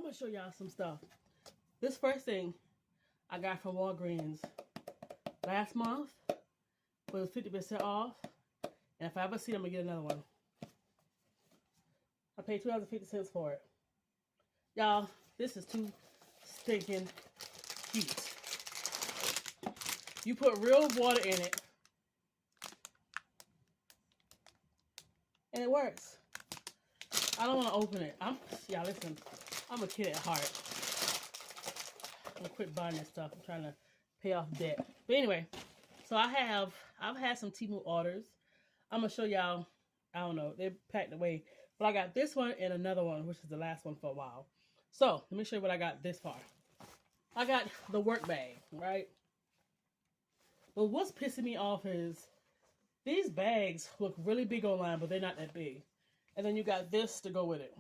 I'm gonna show y'all some stuff. This first thing I got from Walgreens last month was 50% off. And if I ever see it, I'm gonna get another one. I paid $2.50 for it. Y'all, this is too stinking cute. You put real water in it. And it works. I don't want to open it. Y'all listen, I'm a kid at heart. I'm gonna quit buying this stuff. I'm trying to pay off debt. But anyway, so I've had some Temu orders. I'm gonna show y'all. I don't know, they're packed away. But I got this one and another one, which is the last one for a while. So let me show you what I got this far. I got the work bag, right? But what's pissing me off is these bags look really big online, but they're not that big. And then you got this to go with it.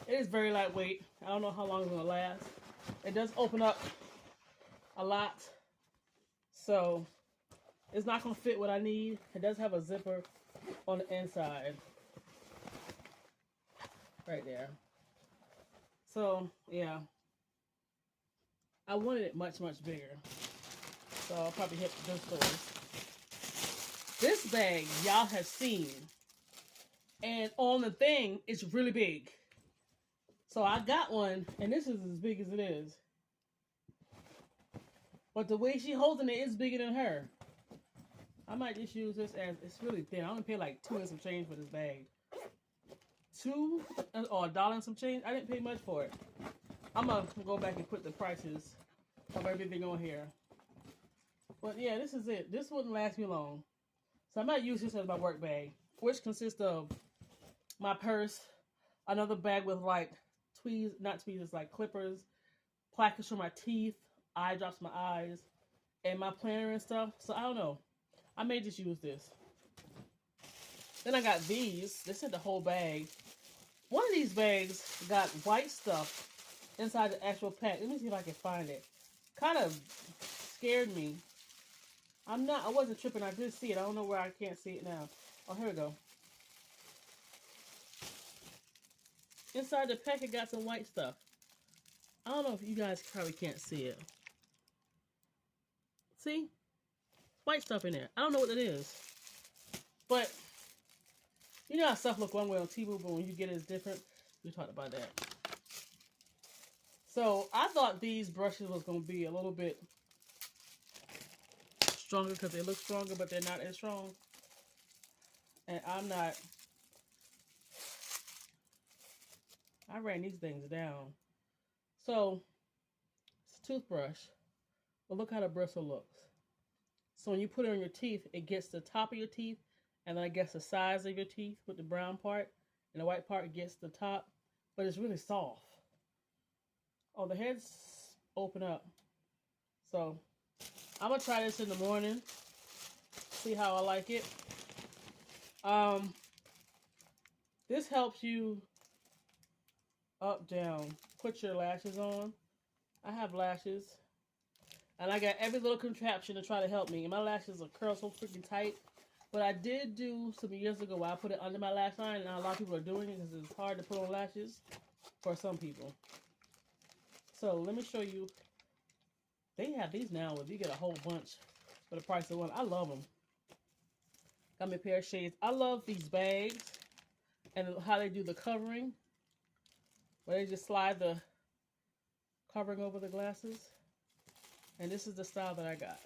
It is very lightweight. I don't know how long it's gonna last. It does open up a lot, so it's not gonna fit what I need. It does have a zipper on the inside, right there. So yeah, I wanted it much bigger. So I'll probably hit those stores. This bag y'all have seen, and on the thing it's really big. So I got one, and this is as big as it is. But the way she holding it is bigger than her. I might just use this as, it's really thin. I only paid like $2 and some change for this bag. $2 or $1 and some change. I didn't pay much for it. I'm gonna go back and put the prices of everything on here. But yeah, this is it. This wouldn't last me long. So I might use this as my work bag, which consists of my purse, another bag with like tweezers, like clippers, plackers for my teeth, eye drops for my eyes, and my planner and stuff. So I don't know. I may just use this. Then I got these. This is the whole bag. One of these bags got white stuff inside the actual pack. Let me see if I can find it. Kind of scared me. I wasn't tripping. I did see it. I don't know where I can't see it now. Oh, here we go. Inside the pack, it got some white stuff. I don't know if you guys probably can't see it. See? White stuff in there. I don't know what it is. But, you know how stuff look one way on Temu, but when you get it, it's different. We talked about that. So, I thought these brushes was going to be a little bit stronger because they look stronger, but they're not as strong. And I ran these things down. So, it's a toothbrush. But look how the bristle looks. So when you put it on your teeth, it gets the top of your teeth, and then I guess the sides of your teeth with the brown part, and the white part gets the top, but it's really soft. Oh, the heads open up. So I'm gonna try this in the morning, see how I like it. This helps you up, down, put your lashes on. I have lashes. And I got every little contraption to try to help me. And my lashes are curled so freaking tight. But I did do some years ago where I put it under my lash line. And now a lot of people are doing it because it's hard to put on lashes for some people. So let me show you. They have these now where you get a whole bunch for the price of one. I love them. Got me a pair of shades. I love these bags and how they do the covering. Where they just slide the covering over the glasses. And this is the style that I got.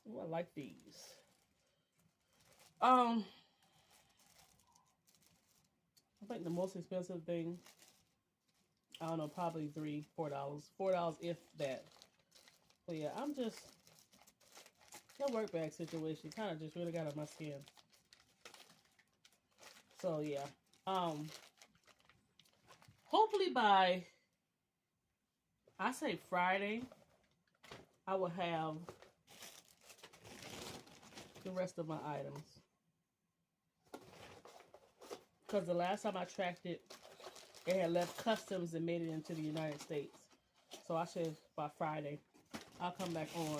Oh, I like these. I think the most expensive thing, I don't know, probably $3, $4. $4 if that. But yeah, that work bag situation kind of just really got on my skin. So yeah. Hopefully by, I say Friday, I will have the rest of my items. Because the last time I tracked it, it had left customs and made it into the United States. So I said by Friday, I'll come back on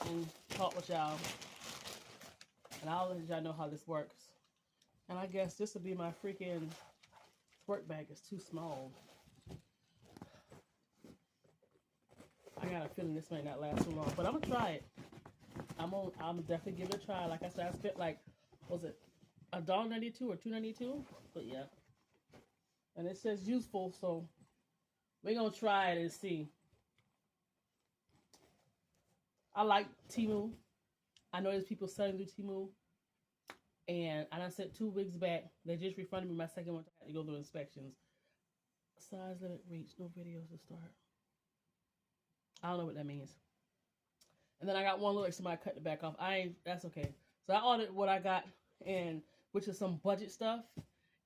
and talk with y'all. And I'll let y'all know how this works. And I guess this will be my freaking work bag is too small. I got a feeling this may not last too long, but I'm gonna try it. I'm definitely give it a try. Like I said, I spent like, what was it $1.92 or $2.92? But yeah, and it says useful, so we're gonna try it and see. I like Temu. I know there's people selling through Temu, and I done sent 2 wigs back. They just refunded me my second one. I had to go through inspections. Size limit reach, no videos to start. I don't know what that means. And then I got one little somebody cut the back off. That's okay. So I ordered what I got, and which is some budget stuff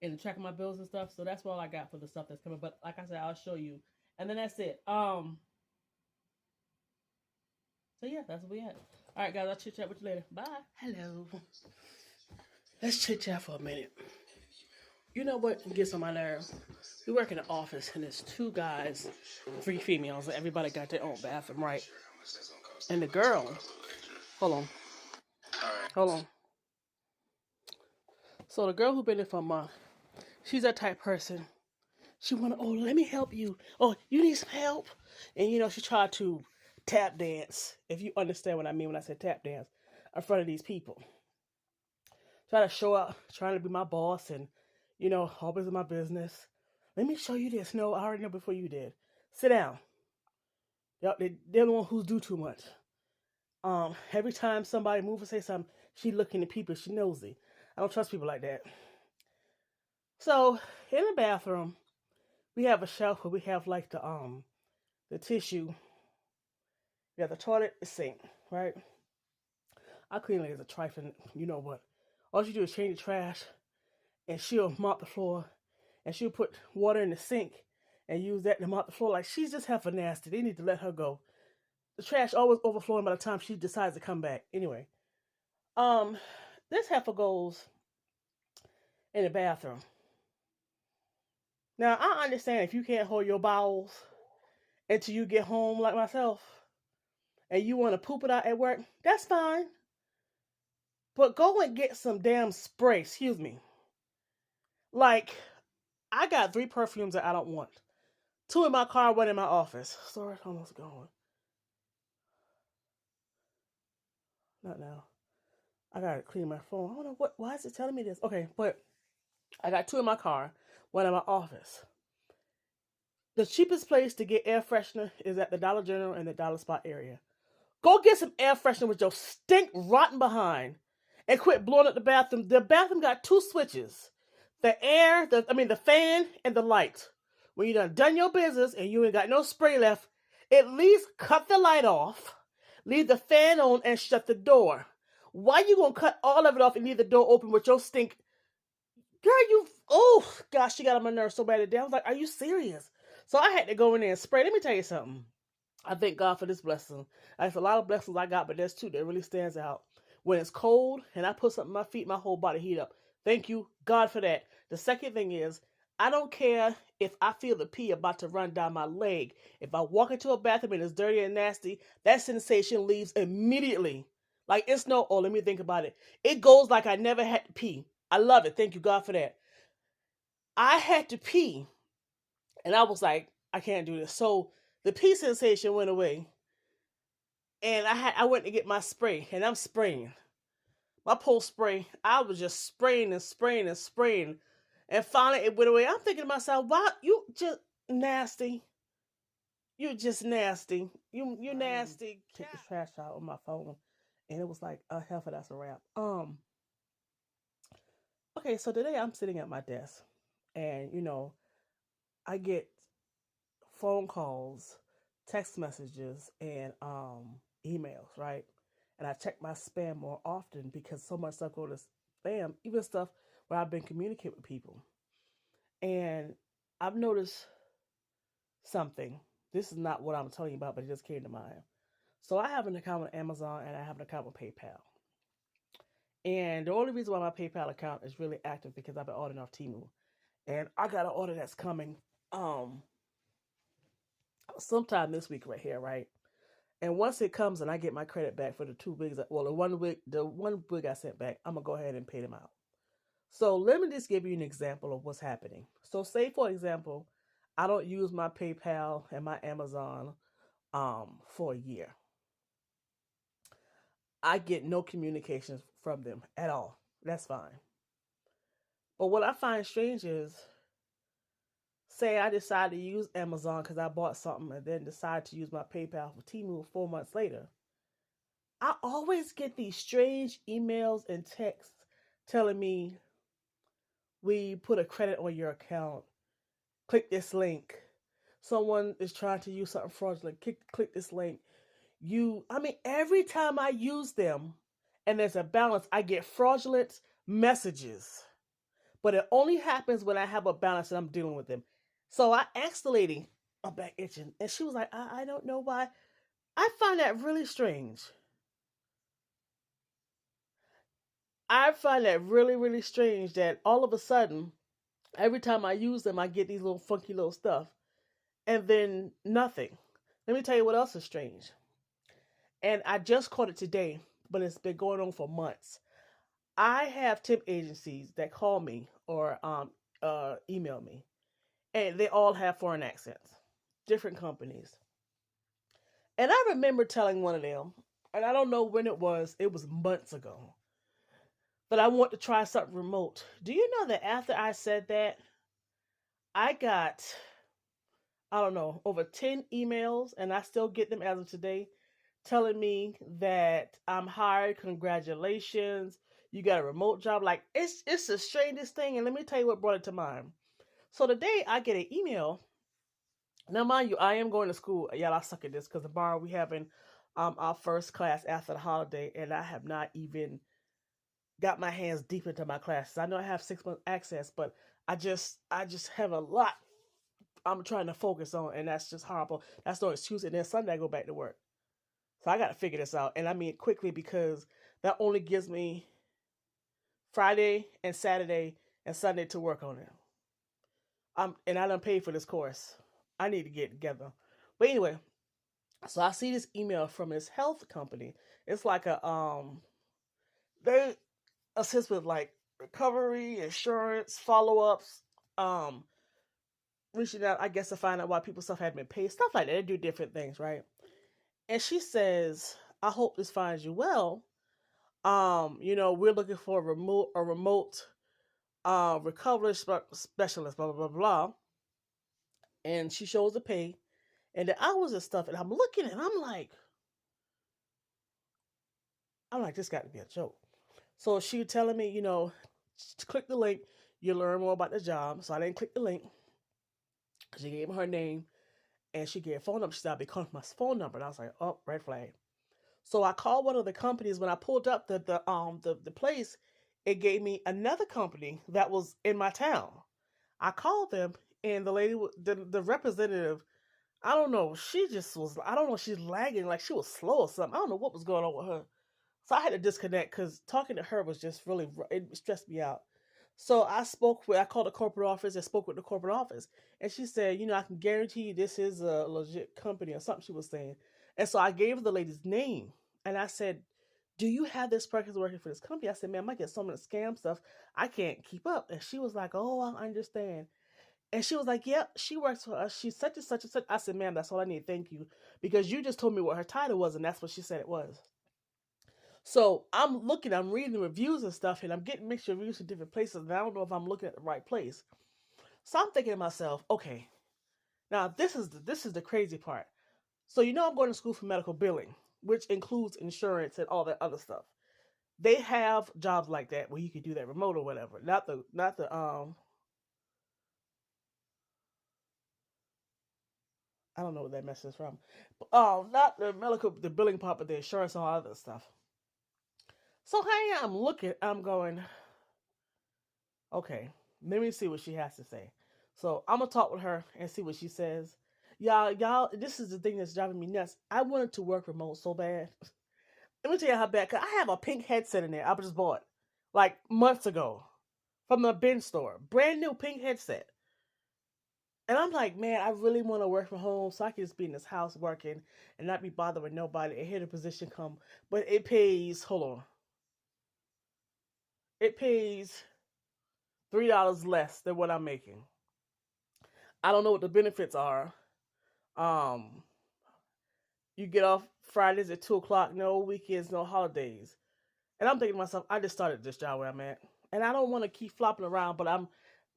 and tracking my bills and stuff. So that's all I got for the stuff that's coming. But like I said, I'll show you. And then that's it. So yeah, that's what we had. All right, guys, I'll chit chat with you later. Bye. Hello. Let's chit chat for a minute. You know what gets on my nerves? We work in an office, and there's 2 guys, 3 females. Everybody got their own bathroom, right? And the girl, hold on. So the girl who been there for a month, she's that type person. She wanna, oh, let me help you. Oh, you need some help? And you know, she tried to tap dance, if you understand what I mean when I say tap dance, in front of these people. Try to show up, trying to be my boss, and you know, always in my business. Let me show you this. No, I already know before you did. Sit down. They're the one who's do too much. Every time somebody moves or say something, she looking at people. She nosy. I don't trust people like that. So in the bathroom, we have a shelf where we have like the tissue. We have the toilet, the sink, right? I clean like it's a trifling. You know what? All she do is change the trash, and she'll mop the floor, and she'll put water in the sink and use that to mop the floor. Like, she's just half a nasty. They need to let her go. The trash always overflowing by the time she decides to come back. Anyway, this heifer goes in the bathroom. Now, I understand if you can't hold your bowels until you get home like myself, and you want to poop it out at work, that's fine. But go and get some damn spray, excuse me. Like, I got 3 perfumes that I don't want. 2 in my car, 1 in my office. Sorry, it's almost gone. Not now. I gotta clean my phone. I don't know why is it telling me this? Okay, but I got 2 in my car, 1 in my office. The cheapest place to get air freshener is at the Dollar General and the Dollar Spot area. Go get some air freshener with your stink rotten behind and quit blowing up the bathroom. The bathroom got 2 switches. The fan and the light. When you done your business and you ain't got no spray left, at least cut the light off, leave the fan on, and shut the door. Why you gonna cut all of it off and leave the door open with your stink? Girl, oh gosh, she got on my nerves so bad today. I was like, are you serious? So I had to go in there and spray. Let me tell you something. I thank God for this blessing. There's a lot of blessings I got, but there's 2 that really stands out. When it's cold and I put something on my feet, my whole body heat up. Thank you, God, for that. The second thing is, I don't care if I feel the pee about to run down my leg. If I walk into a bathroom and it's dirty and nasty, that sensation leaves immediately. Like, it's no, oh, let me think about it. It goes like I never had to pee. I love it. Thank you, God, for that. I had to pee, and I was like, I can't do this. So the pee sensation went away, and I went to get my spray, and I'm spraying. My pole spray, I was just spraying and spraying and spraying. And finally it went away. I'm thinking to myself, wow, you just nasty. You just nasty. You nasty. Take the trash out on my phone. And it was like, hell for that's a wrap. Okay, so today I'm sitting at my desk. And, you know, I get phone calls, text messages, and emails, right? And I check my spam more often because so much stuff goes to spam, even stuff where I've been communicating with people. And I've noticed something. This is not what I'm telling you about, but it just came to mind. So I have an account with Amazon and I have an account with PayPal. And the only reason why my PayPal account is really active because I've been ordering off Temu. And I got an order that's coming sometime this week right here, right? And once it comes and I get my credit back for the 2 wigs, well, the one wig I sent back, I'm going to go ahead and pay them out. So let me just give you an example of what's happening. So say for example, I don't use my PayPal and my Amazon for a year. I get no communications from them at all. That's fine. But what I find strange is, say I decide to use Amazon because I bought something and then decide to use my PayPal for Temu 4 months later. I always get these strange emails and texts telling me we put a credit on your account. Click this link. Someone is trying to use something fraudulent. Click this link. I mean, every time I use them and there's a balance, I get fraudulent messages. But it only happens when I have a balance and I'm dealing with them. So I asked the lady, I'm back itching, and she was like, I don't know why. I find that really strange. I find that really, really strange that all of a sudden, every time I use them, I get these little funky little stuff, and then nothing. Let me tell you what else is strange. And I just caught it today, but it's been going on for months. I have temp agencies that call me or email me, and they all have foreign accents, different companies. And I remember telling one of them, and I don't know when it was months ago, that I want to try something remote. Do you know that after I said that, I got, I don't know, over 10 emails, and I still get them as of today, telling me that I'm hired, congratulations, you got a remote job. Like, it's the strangest thing, and let me tell you what brought it to mind. So today I get an email. Now, mind you, I am going to school. Y'all, I suck at this because tomorrow we having our first class after the holiday, and I have not even got my hands deep into my classes. I know I have 6 months access, but I just have a lot I'm trying to focus on, and that's just horrible. That's no excuse. And then Sunday I go back to work, so I got to figure this out, and I mean quickly because that only gives me Friday and Saturday and Sunday to work on it. And I done paid for this course. I need to get together. But anyway, so I see this email from this health company. It's like they assist with like recovery, insurance, follow ups, um, reaching out, I guess, to find out why people's stuff hadn't been paid, stuff like that. They do different things, right? And she says, I hope this finds you well. We're looking for a remote recovery specialist, blah blah blah blah. And she shows the pay and the hours and stuff, and I'm looking and I'm like, this got to be a joke. So she telling me, click the link, you learn more about the job. So I didn't click the link. She gave me her name and she gave a phone number. She said, I'll be calling my phone number. And I was like, oh, red flag. So I called one of the companies. When I pulled up the place, it gave me another company that was in my town. I called them, and the lady, the representative, I don't know, she just was, I don't know, she's lagging, like she was slow or something. I don't know what was going on with her. So I had to disconnect because talking to her was just really, it stressed me out. So I called the corporate office and spoke with the corporate office. And she said, I can guarantee you this is a legit company or something she was saying. And so I gave her the lady's name. And I said, do you have this person working for this company? I said, man, I might get so much scam stuff. I can't keep up. And she was like, oh, I understand. And she was like, yep, she works for us. She's such and such and such. I said, ma'am, that's all I need. Thank you. Because you just told me what her title was, and that's what she said it was. So I'm reading the reviews and stuff, and I'm getting mixed reviews from different places, and I don't know if I'm looking at the right place. So I'm thinking to myself, okay, now this is the crazy part. So I'm going to school for medical billing, which includes insurance and all that other stuff. They have jobs like that where you can do that remote or whatever. Not the I don't know what that message is from. Not the billing part, but the insurance and all other stuff. So hey, I'm looking, I'm going, okay, let me see what she has to say. So I'm gonna talk with her and see what she says. Y'all, this is the thing that's driving me nuts. I wanted to work remote so bad. Let me tell you how bad. Cause I have a pink headset in there. I just bought like months ago from the bin store, brand new pink headset. And I'm like, man, I really want to work from home so I can just be in this house working and not be bothered with nobody and hear the position come. But it pays. Hold on, it pays $3 less than what I'm making. I don't know what the benefits are. Um, you get off Fridays at 2 o'clock, no weekends, no holidays. And I'm thinking to myself, I just started this job where I'm at, and I don't want to keep flopping around. But I'm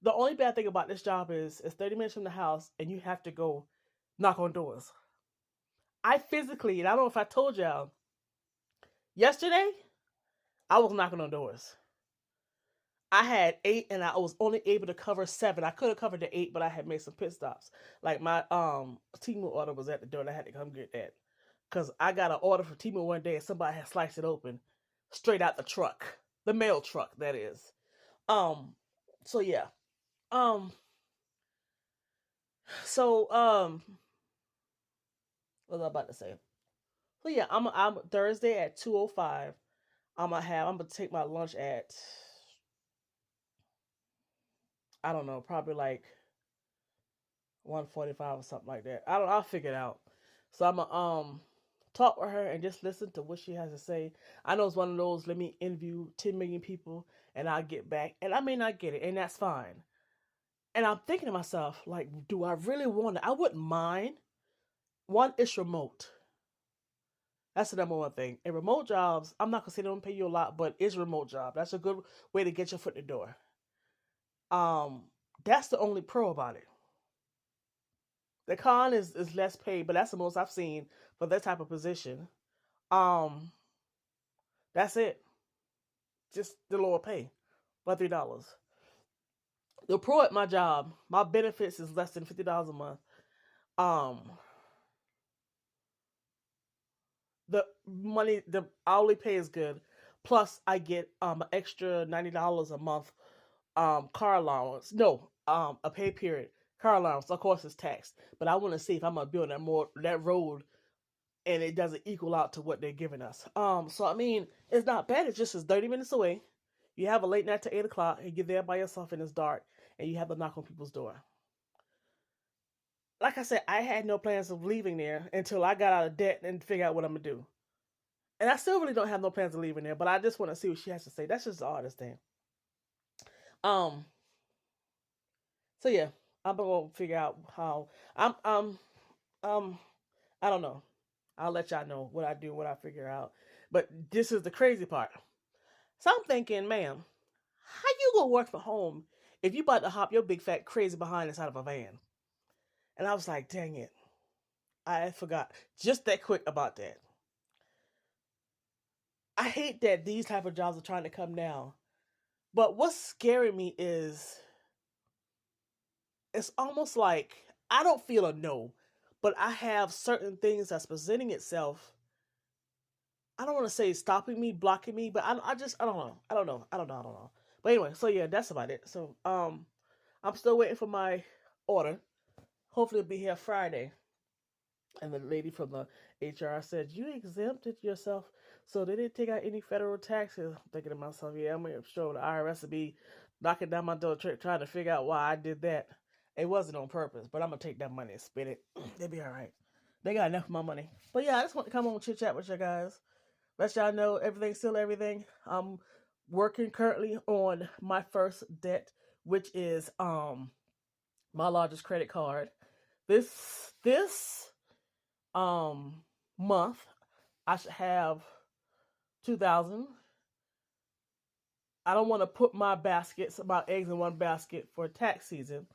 the only bad thing about this job is it's 30 minutes from the house, and you have to go knock on doors. I physically, and I don't know if I told y'all yesterday, I was knocking on doors. I had 8, and I was only able to cover 7. I could have covered the 8, but I had made some pit stops. Like my Timu order was at the door, and I had to come get that because I got an order for Timu one day, and somebody had sliced it open straight out the truck, the mail truck, that is. Um, so yeah. Um, so what was I about to say? So yeah, I'm Thursday at 2:05. I'm gonna take my lunch at, I don't know, probably like 1:45 or something like that. I'll figure it out. So I'm gonna talk with her and just listen to what she has to say. I know it's one of those, let me interview 10 million people and I'll get back. And I may not get it, and that's fine. And I'm thinking to myself, like, do I really want it? I wouldn't mind. One, it's remote. That's the number one thing. And remote jobs, I'm not gonna say they don't pay you a lot, but it's a remote job. That's a good way to get your foot in the door. Um, that's the only pro about it. The con is less paid, but that's the most I've seen for that type of position. Um, that's it. Just the lower pay, by $3. The pro at my job, my benefits is less than $50 a month. Um, the hourly pay is good. Plus, I get an extra $90 a month car allowance. No, a pay period car allowance. Of course, it's taxed, but I want to see if I'm gonna build that road, and it doesn't equal out to what they're giving us. So I mean, it's not bad. It's just 30 minutes away. You have a late night to 8 o'clock, and you're there by yourself, and it's dark, and you have to knock on people's door. Like I said, I had no plans of leaving there until I got out of debt and figure out what I'm gonna do. And I still really don't have no plans of leaving there, but I just want to see what she has to say. That's just the hardest thing. Um, so yeah, I'm gonna figure out how I'm um I don't know. I'll let y'all know what I do, what I figure out. But this is the crazy part. So I'm thinking, ma'am, how you gonna work from home if you about to hop your big fat crazy behind inside of a van? And I was like, dang it. I forgot just that quick about that. I hate that these type of jobs are trying to come now. But what's scaring me is it's almost like I don't feel a no, but I have certain things that's presenting itself. I don't want to say stopping me, blocking me, but I don't know. I don't know. But anyway, so yeah, that's about it. So I'm still waiting for my order. Hopefully it'll be here Friday. And the lady from the HR said, you exempted yourself, so they didn't take out any federal taxes. I'm thinking to myself, yeah, I'm sure the IRS will be knocking down my door trying to figure out why I did that. It wasn't on purpose, but I'm going to take that money and spend it. They'll be all right. They got enough of my money. But yeah, I just want to come on and chit chat with you guys. Let y'all know everything's still everything. I'm working currently on my first debt, which is my largest credit card. This um month I should have 2,000. I don't want to put my eggs in one basket for tax season,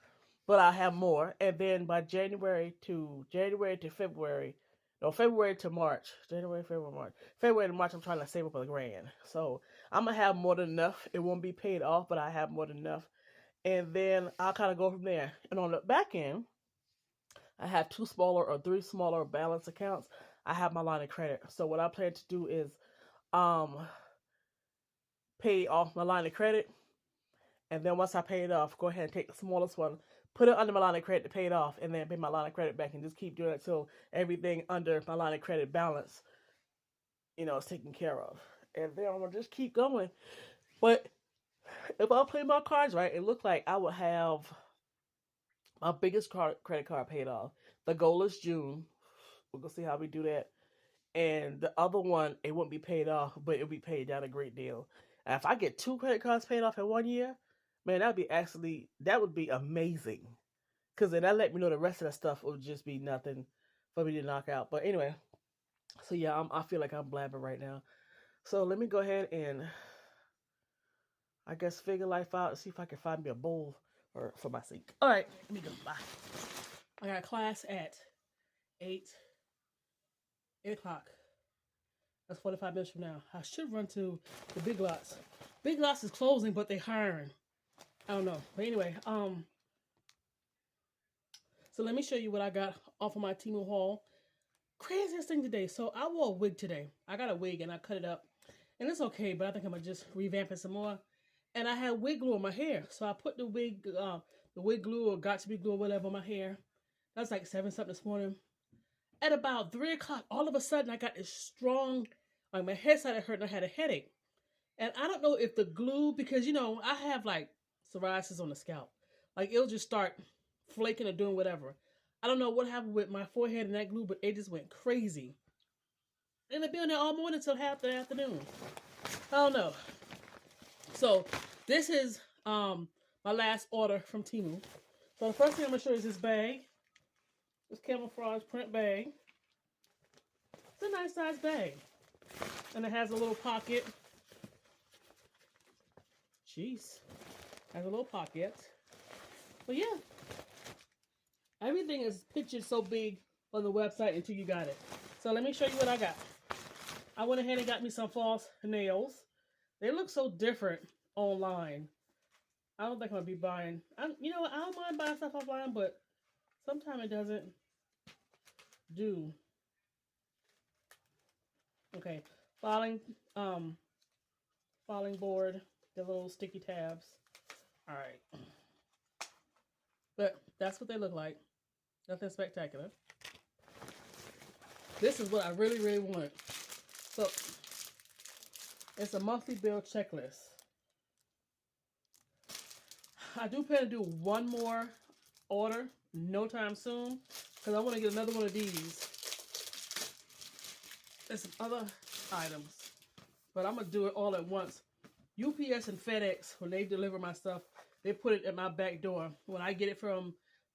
but I have more. And then by January to February, no, February to March, February to March, I'm trying to save up $1,000. So I'm gonna have more than enough. It won't be paid off, but I have more than enough. And then I'll kind of go from there. And on the back end, I have 2 smaller or 3 smaller balance accounts. I have my line of credit. So what I plan to do is um pay off my line of credit, and then once I pay it off, go ahead and take the smallest one, put it under my line of credit to pay it off, and then pay my line of credit back, and just keep doing it until everything under my line of credit balance, is taken care of. And then I'm gonna just keep going. But if I play my cards right, it looks like I will have my biggest credit card paid off. The goal is June. We're gonna see how we do that. And the other one, it won't be paid off, but it'll be paid down a great deal. And if I get 2 credit cards paid off in 1 year, man, that would be amazing. Because then that let me know the rest of that stuff will just be nothing for me to knock out. But anyway, so yeah, I feel like I'm blabbing right now. So let me go ahead and I guess figure life out and see if I can find me a bowl for my sink. All right, let me go. Bye. I got class at 8 o'clock. That's 45 minutes from now. I should run to the Big Lots. Big Lots is closing, but they hiring. I don't know. But anyway, so let me show you what I got off of my Temu haul. Craziest thing today. So I wore a wig today. I got a wig and I cut it up. And it's okay, but I think I'm going to just revamp it some more. And I had wig glue on my hair. So I put the wig glue or got to be glue or whatever on my hair. That's like 7 something this morning. At about 3 o'clock, all of a sudden I got this strong, like my head started hurting. I had a headache. And I don't know if the glue, because, you know, I have like psoriasis on the scalp. Like it'll just start flaking or doing whatever. I don't know what happened with my forehead and that glue, but it just went crazy. And it'll be on there all morning until half the afternoon. I don't know. So this is my last order from Temu. So the first thing I'm going to show you is this bag. This camouflage print bag. It's a nice size bag. And it has a little pocket. Jeez. Has a little pocket. But yeah. Everything is pictured so big on the website until you got it. So let me show you what I got. I went ahead and got me some false nails. They look so different online. I don't think I'm going to be buying. You know what? I don't mind buying stuff offline, but sometimes it doesn't do. Okay. Filing board. The little sticky tabs. Alright. But that's what they look like. Nothing spectacular. This is what I really, really wanted. So, it's a monthly bill checklist. I do plan to do one more order, no time soon, because I want to get another one of these. There's some other items, but I'm going to do it all at once. UPS and FedEx, when they deliver my stuff, they put it at my back door. When I get it from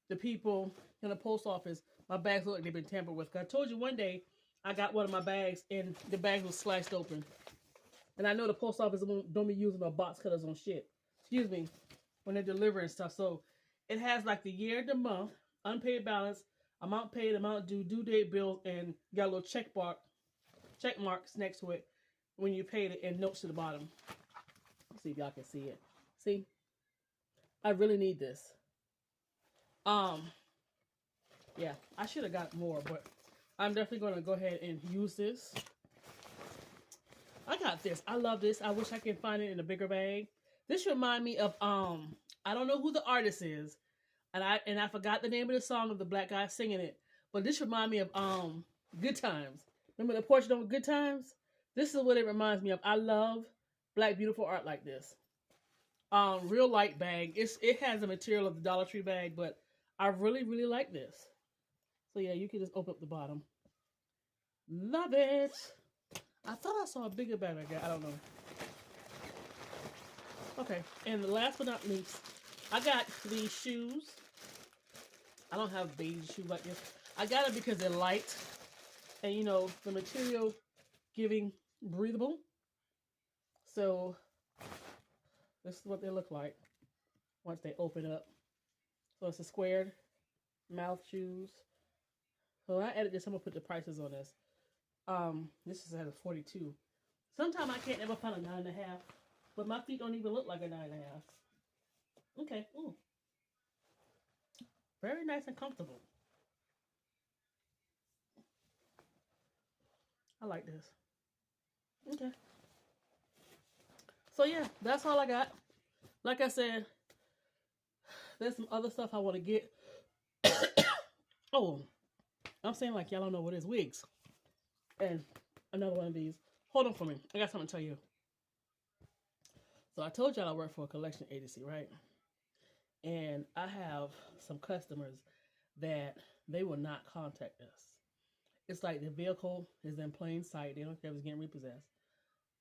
the people in the post office, my bags look like they've been tampered with. I told you one day I got one of my bags and the bag was sliced open. And I know the post office don't be using no box cutters on shit. Excuse me. When they're delivering stuff. So it has like the year, the month, unpaid balance, amount paid, amount due, due date bill, and got a little check marks next to it when you paid it and notes to the bottom. Let's see if y'all can see it. See? I really need this. Yeah, I should have got more, but I'm definitely going to go ahead and use this. I got this. I love this. I wish I could find it in a bigger bag. This remind me of I don't know who the artist is, and I forgot the name of the song of the black guy singing it, but this remind me of Good Times. Remember the portrait on Good Times? This is what it reminds me of. I love black beautiful art like this. Real light bag. It has the material of the Dollar Tree bag, but I really, really like this. So yeah, you can just open up the bottom. Love it. I thought I saw a bigger bag like that. I don't know. Okay, and the last but not least, I got these shoes. I don't have beige shoes like this. I got it because they're light. And you know, the material giving breathable. So, this is what they look like once they open up. So it's a squared mouth shoes. So when I edit this, I'm going to put the prices on this. This is at a 42. Sometimes I can't ever find a 9.5. But my feet don't even look like a 9.5. Okay. Ooh. Very nice and comfortable. I like this. Okay. So yeah, that's all I got. Like I said, there's some other stuff I want to get. Oh, I'm saying like y'all don't know what is wigs. And another one of these. Hold on for me. I got something to tell you. So I told y'all I work for a collection agency, right? And I have some customers that they will not contact us. It's like the vehicle is in plain sight. They don't care if it's getting repossessed.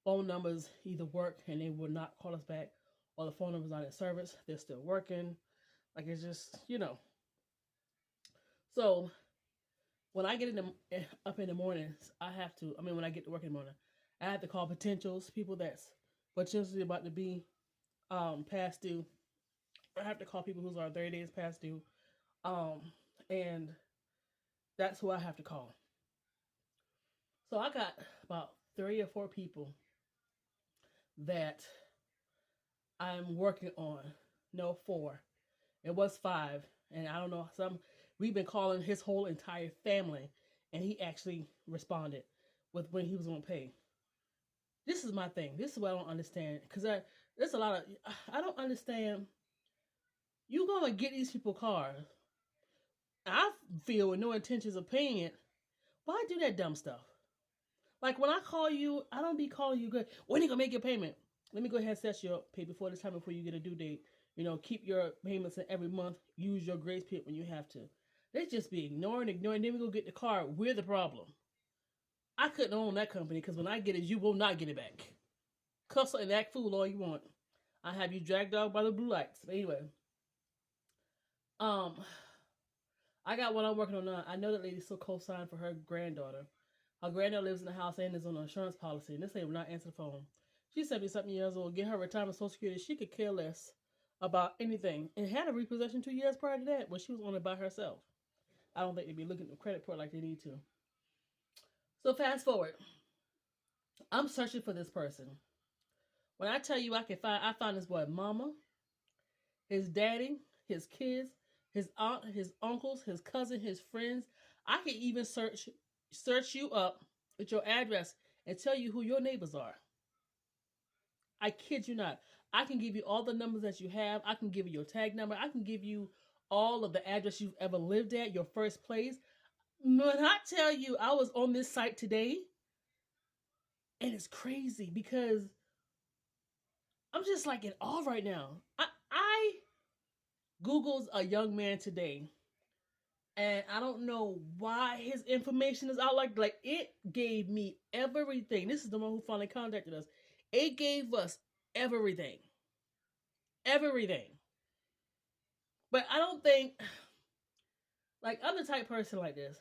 Phone numbers either work and they will not call us back, or the phone number's not in service. They're still working. Like it's just, you know. So when I get up in the mornings, I have to. I mean, when I get to work in the morning, I have to call potentials, people that's potentially about to be past due. I have to call people who's are 30 days past due, um, and that's who I have to call. So I got about 3 or 4 people that I'm working on. No, 4. It was 5, and I don't know some. We've been calling his whole entire family, and he actually responded with when he was going to pay. This is my thing. This is what I don't understand because there's a lot of I don't understand. You gonna get these people cars? I feel with no intentions of paying it. Why do that dumb stuff? Like when I call you, I don't be calling you good. When are you gonna make your payment? Let me go ahead and set your pay before this time before you get a due date. You know, keep your payments in every month. Use your grace period when you have to. They just be ignoring. Then we go get the car. We're the problem. I couldn't own that company because when I get it, you will not get it back. Cuss and act fool all you want. I have you dragged out by the blue lights. But anyway, um, I got one I'm working on now. I know that lady still co-signed for her granddaughter. Her granddaughter lives in the house and is on an insurance policy. And this lady will not answer the phone. She's 70-something years old. Get her retirement Social Security. She could care less about anything. And had a repossession 2 years prior to that when she was on it by herself. I don't think they'd be looking at the credit report like they need to. So fast forward. I'm searching for this person. When I tell you I found this boy mama, his daddy, his kids, his aunt, his uncles, his cousin, his friends. I can even search you up with your address and tell you who your neighbors are. I kid you not. I can give you all the numbers that you have. I can give you your tag number. I can give you all of the address you've ever lived at, your first place. When I tell you I was on this site today, and it's crazy because I'm just like in awe right now. I Google's a young man today, and I don't know why his information is out like it gave me everything. This is the one who finally contacted us. It gave us everything. Everything. But I don't think like I'm the type person like this.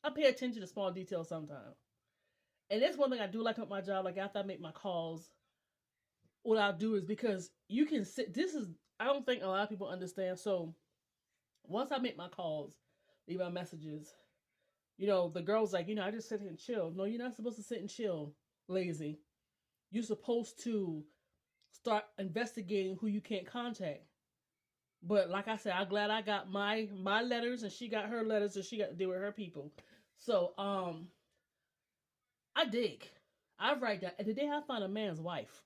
I pay attention to small details sometimes. And that's one thing I do like at my job. Like after I make my calls, what I'll do is because you can sit. This is I don't think a lot of people understand. So once I make my calls, leave my messages. You know, the girl's like, I just sit here and chill. No, you're not supposed to sit and chill, lazy. You're supposed to start investigating who you can't contact. But like I said, I'm glad I got my letters and she got her letters and she got to deal with her people. So I dig. I write that. And today I found a man's wife.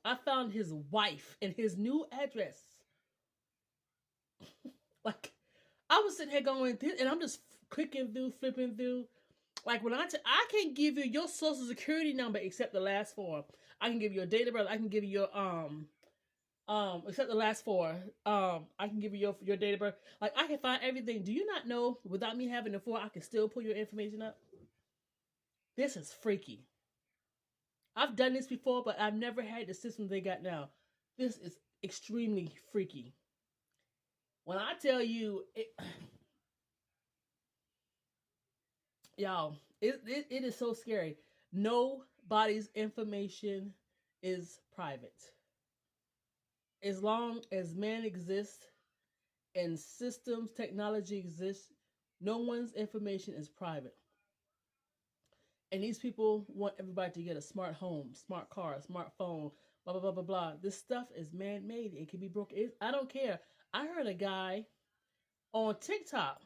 I found his wife and his new address. Like I was sitting here going, and I'm just clicking through, flipping through. Like when I can give you your social security number except the last 4. I can give you your date of birth. I can give you your except the last 4. I can give you your date of birth. Like I can find everything. Do you not know without me having the 4, I can still pull your information up? This is freaky. I've done this before, but I've never had the system they got now. This is extremely freaky. When I tell you, y'all, it is so scary. Nobody's information is private. As long as man exists and systems, technology exists, no one's information is private. And these people want everybody to get a smart home, smart car, smart phone, blah, blah, blah, blah, blah. This stuff is man-made. It can be broken. I don't care. I heard a guy on TikTok.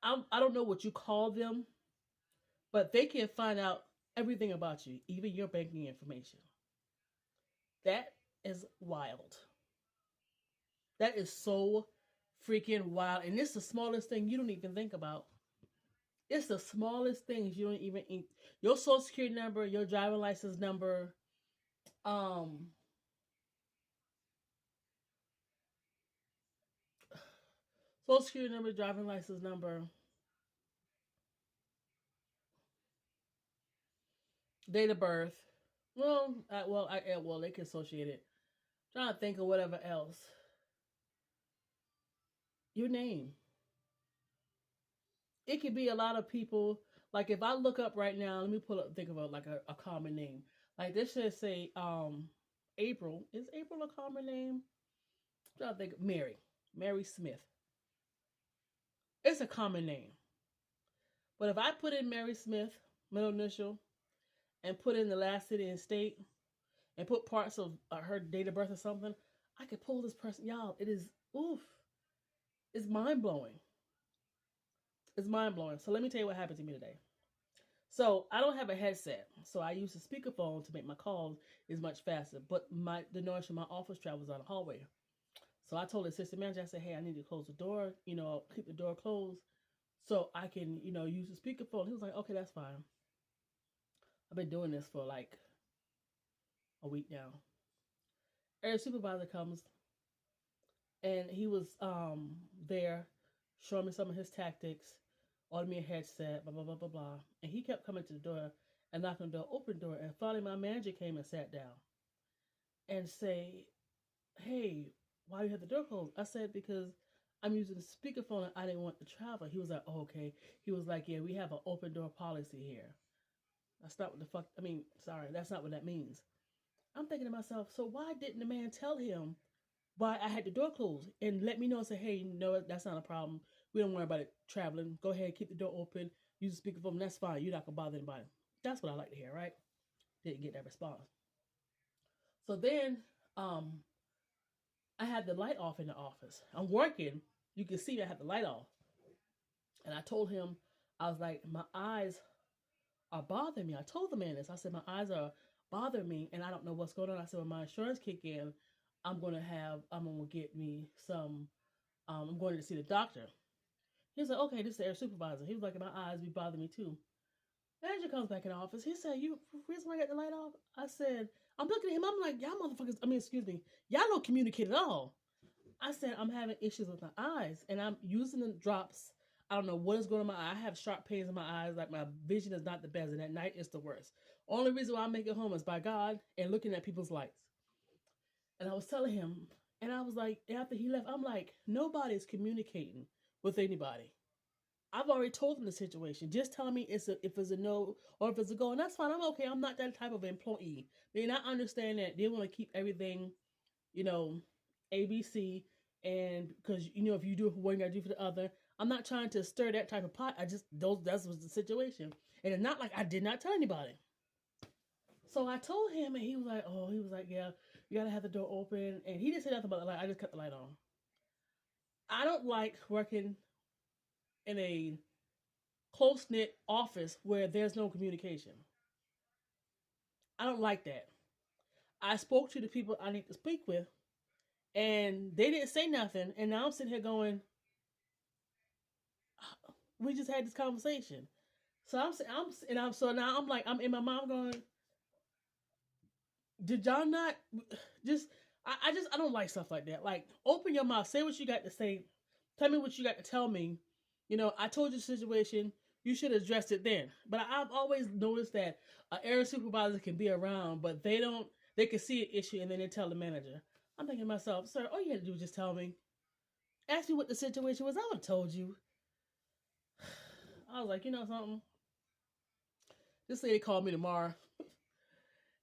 I don't know what you call them, but they can find out everything about you, even your banking information. That is wild. That is so freaking wild. And it's the smallest thing you don't even think about. It's the smallest things you don't even eat. Your social security number, your driving license number, social security number, driving license number, date of birth. Well, they can associate it. I'm trying to think of whatever else. Your name. it could be a lot of people. Like if I look up right now, let me pull up, think about like a common name. Like this should say April. Is April a common name? I'm trying to think. Mary Smith. It's a common name. But if I put in Mary Smith, middle initial, and put in the last city and state, and put parts of her date of birth or something, I could pull this person. Y'all, it is oof. It's mind blowing. It's mind blowing. So let me tell you what happened to me today. So I don't have a headset, so I use a speakerphone to make my calls is much faster. But the noise from my office travels down the hallway. So I told the assistant manager, I said, "Hey, I need to close the door. Keep the door closed so I can, use the speakerphone." He was like, "Okay, that's fine." I've been doing this for like a week now. Our supervisor comes and he was there showing me some of his tactics, ordered me a headset, blah blah blah blah blah. And he kept coming to the door and knocking on the door, open the door, and finally my manager came and sat down and say, "Hey, why do you have the door closed?" I said, "Because I'm using the speakerphone and I didn't want to travel." He was like, "Oh, okay." He was like, "Yeah, we have an open door policy here." That's not what the fuck, sorry, that's not what that means. I'm thinking to myself, so why didn't the man tell him why I had the door closed and let me know and say, "Hey, no, that's not a problem. We don't worry about it traveling. Go ahead, keep the door open, use the speakerphone, that's fine. You're not going to bother anybody." That's what I like to hear, right? Didn't get that response. So then I had the light off in the office. I'm working. You can see I had the light off. And I told him, I was like, "My eyes are bothering me." I told the man this. I said, "My eyes are bothering me and I don't know what's going on." I said, "When my insurance kick in, I'm going to get me some, I'm going to see the doctor." He was like, "Okay, this is the air supervisor." He was like, "My eyes be bothering me too." Manager comes back in the office. He said, "You, reason why I got the light off?" I said, I'm looking at him. I'm like, "Y'all motherfuckers, excuse me. Y'all don't communicate at all." I said, "I'm having issues with my eyes and I'm using the drops. I don't know what is going on in my eye. I have sharp pains in my eyes. Like my vision is not the best, and at night it's the worst. Only reason why I make it home is by God and looking at people's lights." And I was telling him, and I was like, after he left, I'm like, nobody's communicating with anybody. I've already told them the situation. Just tell me if it's a no or if it's a go, and that's fine. I'm okay. I'm not that type of employee. I understand that they want to keep everything, you know, ABC, and because if you do it for one, you gotta do it for the other. I'm not trying to stir that type of pot. That was the situation, and it's not like I did not tell anybody. So I told him, and he was like, "Oh," he was like, "Yeah, you gotta have the door open," and he didn't say nothing about the light. I just cut the light on. I don't like working in a close knit office where there's no communication. I don't like that. I spoke to the people I need to speak with, and they didn't say nothing. And now I'm sitting here going, "We just had this conversation." So so now I'm like, I'm in my mind going, "Did y'all not just?" I don't like stuff like that. Like, open your mouth, say what you got to say, tell me what you got to tell me. I told you the situation. You should have addressed it then. But I've always noticed that an area supervisor can be around, but they don't. They can see an issue and then they tell the manager. I'm thinking to myself, "Sir, all you had to do was just tell me. Ask me what the situation was. I would have told you." I was like, you know something? This lady called me tomorrow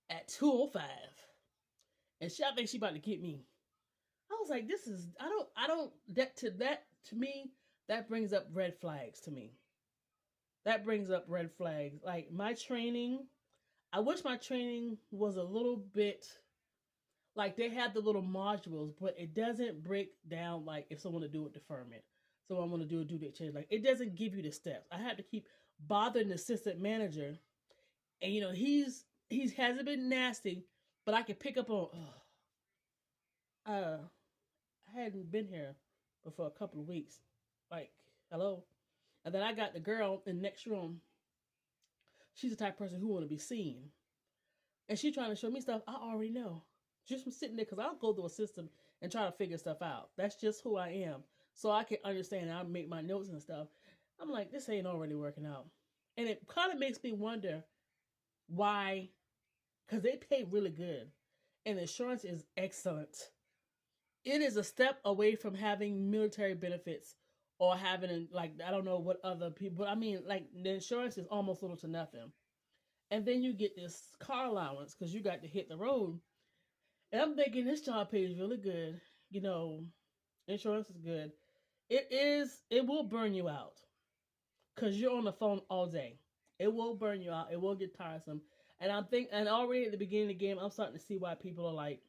at 2:05, and I think she about to get me. I was like, "This is I don't that to me that brings up red flags to me. That brings up red flags. Like my training, I wish my training was a little bit like they have the little modules, but it doesn't break down like if someone to do a deferment, someone want to do a due date change. Like it doesn't give you the steps. I had to keep bothering the assistant manager, and he hasn't been nasty, but I could pick up on. I hadn't been here for a couple of weeks. Like, hello. And then I got the girl in the next room. She's the type of person who want to be seen. And she trying to show me stuff I already know. Just from sitting there, because I'll go through a system and try to figure stuff out. That's just who I am. So I can understand and I make my notes and stuff. I'm like, this ain't already working out. And it kind of makes me wonder why, because they pay really good. And the insurance is excellent. It is a step away from having military benefits or having like I don't know what other people. But I mean, like the insurance is almost little to nothing, and then you get this car allowance because you got to hit the road. And I'm thinking this job pays really good. You know, insurance is good. It is. It will burn you out because you're on the phone all day. It will burn you out. It will get tiresome. And already at the beginning of the game, I'm starting to see why people are like.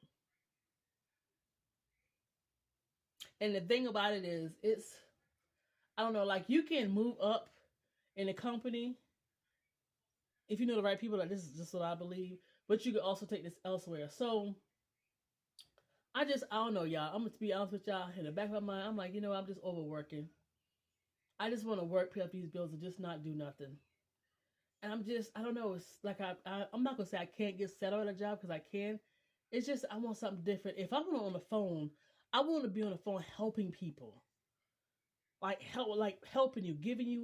And the thing about it is, it's I don't know, like you can move up in a company if you know the right people. Like this is just what I believe, but you could also take this elsewhere. So I don't know, y'all. I'm gonna be honest with y'all. In the back of my mind, I'm like, I'm just overworking. I just want to work, pay up these bills, and just not do nothing. And I don't know. It's like I'm not gonna say I can't get settled at a job because I can. It's just I want something different. If I'm on the phone, I want to be on the phone helping people, like helping you,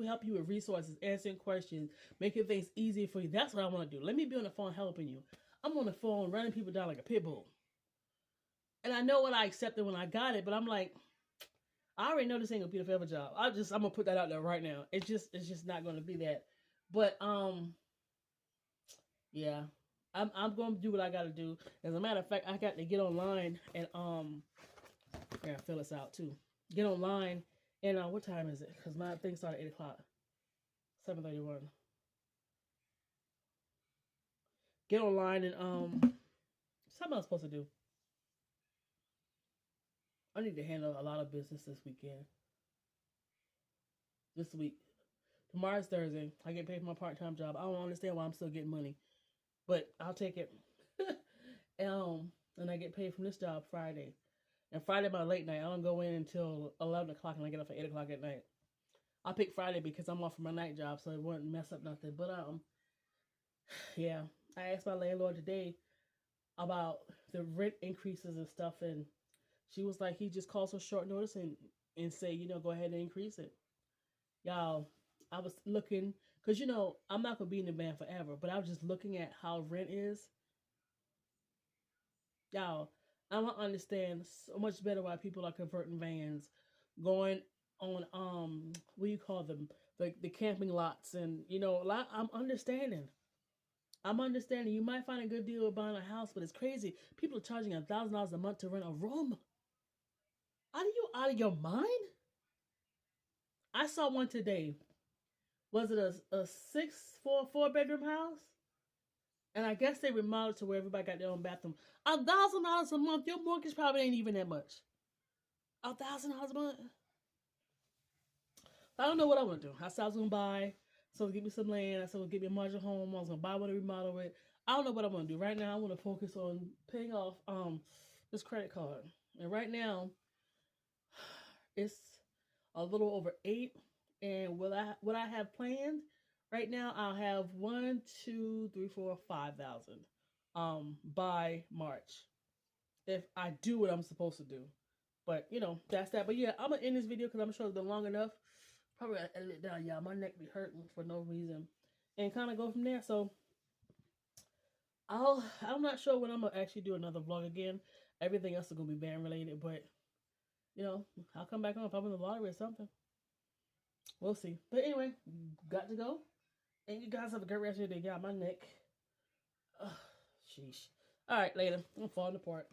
help you with resources, answering questions, making things easier for you. That's what I want to do. Let me be on the phone helping you. I'm on the phone running people down like a pit bull. And I know what I accepted when I got it, but I'm like, I already know this ain't gonna be the forever job. I'm gonna put that out there right now. It's just not gonna be that. But yeah. I'm gonna do what I gotta do. As a matter of fact, I got to get online and I gotta fill this out too. Get online and what time is it? Because my thing started at 8 o'clock. 7:31. Get online and something I'm supposed to do. I need to handle a lot of business this weekend. This week. Tomorrow's Thursday. I get paid for my part-time job. I don't understand why I'm still getting money, but I'll take it. And I get paid from this job Friday. And Friday my late night. I don't go in until 11 o'clock and I get up at 8 o'clock at night. I pick Friday because I'm off from my night job, so it wouldn't mess up nothing. But yeah. I asked my landlord today about the rent increases and stuff, and she was like, he just calls for short notice and say, go ahead and increase it. Y'all, I was looking, because, I'm not going to be in the band forever, but I was just looking at how rent is. Y'all, I don't understand so much better why people are converting vans, going on, what do you call them? The camping lots, and, I'm understanding. I'm understanding. You might find a good deal with buying a house, but it's crazy. People are charging $1,000 a month to rent a room. Are you out of your mind? I saw one today. Was it a four-bedroom house? And I guess they remodeled to where everybody got their own bathroom. $1,000 a month. Your mortgage probably ain't even that much. $1,000 a month. I don't know what I want to do. I said I was gonna buy. So give me some land. I said, well, give me a marginal home. I was gonna buy one and remodel it. I don't know what I want to do. Right now, I want to focus on paying off this credit card. And right now, it's a little over 8. And what I have planned right now, I'll have 1, 2, 3, 4, 5,000 by March if I do what I'm supposed to do. But that's that. But yeah, I'm gonna end this video because I'm sure it's been long enough. Probably gotta edit it down, y'all. My neck be hurting for no reason, and kind of go from there. So I'm not sure when I'm gonna actually do another vlog again. Everything else is gonna be band related, but I'll come back on if I win the lottery or something. We'll see. But anyway, got to go. And you guys have a great rest of your day. Y'all, my neck. Ugh, sheesh. All right, later. I'm falling apart.